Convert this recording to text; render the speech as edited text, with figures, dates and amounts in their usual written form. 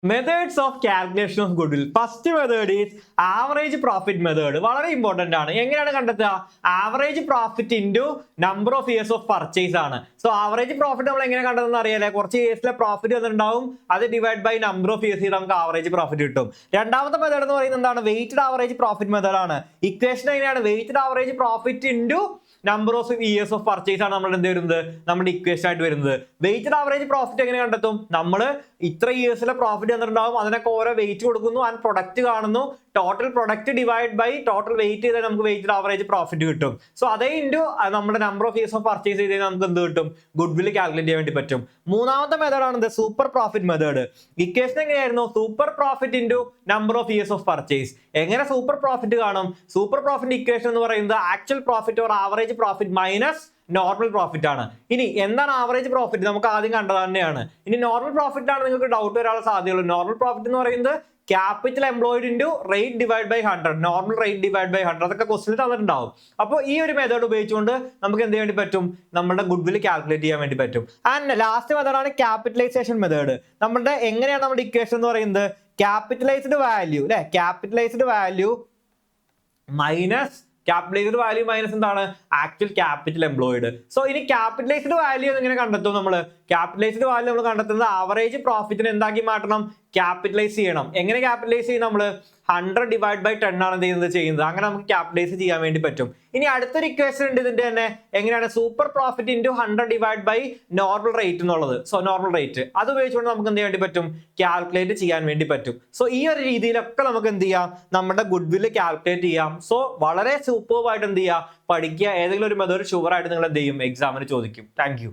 Methods of calculation of goodwill. First method is average profit method. വളരെ important ആണ്. എങ്ങനെയാണ് കണ്ടെത്തുക? Average profit into number of years of purchase ആണ്. So average profit നമ്മൾ എങ്ങനെ കണ്ടെത്തുന്ന അറിയാലേ? കുറച്ച് ഇയേഴ്സിലെ പ്രോഫിറ്റ് വന്നിട്ടുണ്ടാവും, അത് divide by number of years നമുക്ക് ആവറേജ് പ്രോഫിറ്റ് കിട്ടും. രണ്ടാമത്തെ മെത്തേഡ് എന്ന് പറയുന്നത് എന്താണ്? വെയ്റ്റഡ് ആവറേജ് പ്രോഫിറ്റ് മെത്തേഡ് ആണ്. ഇക്വേഷൻ എങ്ങനെയാണ്? Weighted average profit into number of years of purchase ആണ് നമ്മൾ എന്ത് വരുന്നത്? നമ്മുടെ ഇക്വേഷൻ ആയിട്ട് വരുന്നത്. വെയ്റ്റഡ് ആവറേജ് പ്രോഫിറ്റ് എങ്ങനെ കണ്ടെത്തും? നമ്മൾ ഇത്ര ഇയേഴ്സിലെ പ്രോഫിറ്റ് വന്നിട്ടുണ്ടാവും, അതിനൊക്കെ ഓരോ വെയിറ്റ് കൊടുക്കുന്നു ആൻഡ് പ്രൊഡക്റ്റ് കാണുന്നു, total product divide by total weight ചെയ്താൽ നമുക്ക് വെയ്റ്റഡ് ആവറേജ് പ്രോഫിറ്റ് കിട്ടും. സോ അതേ ഇൻറ്റു നമ്മുടെ number of years of purchase ചെയ്താൽ നമുക്ക് എന്ത് കിട്ടും? ഗുഡ്വിൽ കാൽക്കുലേറ്റ് ചെയ്യാൻ വേണ്ടി പറ്റും. മൂന്നാമത്തെ മെത്തേഡ് ആണ് സൂപ്പർ പ്രോഫിറ്റ് മെത്തേഡ്. ഇക്വേഷൻ എങ്ങനെയായിരുന്നു? Super profit into number of years of purchase. എങ്ങനെ സൂപ്പർ പ്രോഫിറ്റ് കാണും? സൂപ്പർ പ്രോഫിറ്റ് ഇക്വേഷൻ എന്ന് പറയുന്നത് actual profit or average profit minus normal profit ആണ്. ഇനി എന്താണ് ആവറേജ് പ്രോഫിറ്റ്? നമുക്ക് ആദ്യം കണ്ടത് തന്നെയാണ്. ഇനി നോർമൽ പ്രോഫിറ്റ് ആണ് നിങ്ങൾക്ക് ഡൗട്ട് വരാനുള്ള സാധ്യതയുള്ളൂ. നോർമൽ പ്രോഫിറ്റ് എന്ന് പറയുന്നത് capital employed into rate divide by 100, normal rate divide by 100, അതൊക്കെ ക്വസ്റ്റിൽ തന്നിട്ടുണ്ടാവും. അപ്പോൾ ഈ ഒരു മെത്തേഡ് ഉപയോഗിച്ചുകൊണ്ട് നമുക്ക് എന്ത് ചെയ്യാൻ വേണ്ടി പറ്റും? നമ്മുടെ ഗുഡ്വിൽ കാൽക്കുലേറ്റ് ചെയ്യാൻ വേണ്ടി പറ്റും. ആൻഡ് ലാസ്റ്റ് മെത്തേഡാണ് ക്യാപിറ്റലൈസേഷൻ മെത്തേഡ്. നമ്മുടെ എങ്ങനെയാണ് നമ്മുടെ ഇക്വേഷൻ എന്ന് പറയുന്നത്? ക്യാപിറ്റലൈസ്ഡ് വാല്യൂ അല്ലെ, capitalised value minus capitalised value minus എന്താണ്? Actual capital employed. സോ ഇനി ക്യാപിറ്റലൈസ്ഡ് വാല്യൂ എങ്ങനെ കണ്ടെത്തും? നമ്മൾ ക്യാപിറ്റലൈസ്ഡ് വാല്യൂ നമ്മൾ കണ്ടെത്തുന്നത് ആവറേജ് പ്രോഫിറ്റിനെ എന്താക്കി മാറ്റണം? ക്യാപിറ്റലൈസ് ചെയ്യണം. എങ്ങനെ ക്യാപിറ്റലൈസ് ചെയ്യും? നമ്മൾ 100 ഡിവൈഡ് ബൈ 10 ആണ് ചെയ്യുന്നത്. അങ്ങനെ നമുക്ക് ക്യാപിറ്റലൈസ് ചെയ്യാൻ വേണ്ടി പറ്റും. ഇനി അടുത്തൊരു ഇക്വേഷൻ ഉണ്ട് ഇതിന്റെ തന്നെ. എങ്ങനെയാണ്? Super profit into 100 divide by normal rate എന്നുള്ളത്. സോ നോർമൽ റേറ്റ് അത് ഉപയോഗിച്ചുകൊണ്ട് നമുക്ക് എന്ത് ചെയ്യാൻ വേണ്ടി പറ്റും? കാൽക്കുലേറ്റ് ചെയ്യാൻ വേണ്ടി പറ്റും. സോ ഈ ഒരു രീതിയിലൊക്കെ നമുക്ക് എന്ത് ചെയ്യാം? നമ്മുടെ ഗുഡ്വിൽ കാൽക്കുലേറ്റ് ചെയ്യാം. സോ വളരെ സൂപ്പർബ് ആയിട്ട് എന്ത് ചെയ്യുക? പഠിക്കുക. ഏതെങ്കിലും ഒരു മെത്തേഡ് ഷുവർ ആയിട്ട് നിങ്ങൾ എന്ത് ചെയ്യും? എക്സാമിന് ചോദിക്കും. Thank you.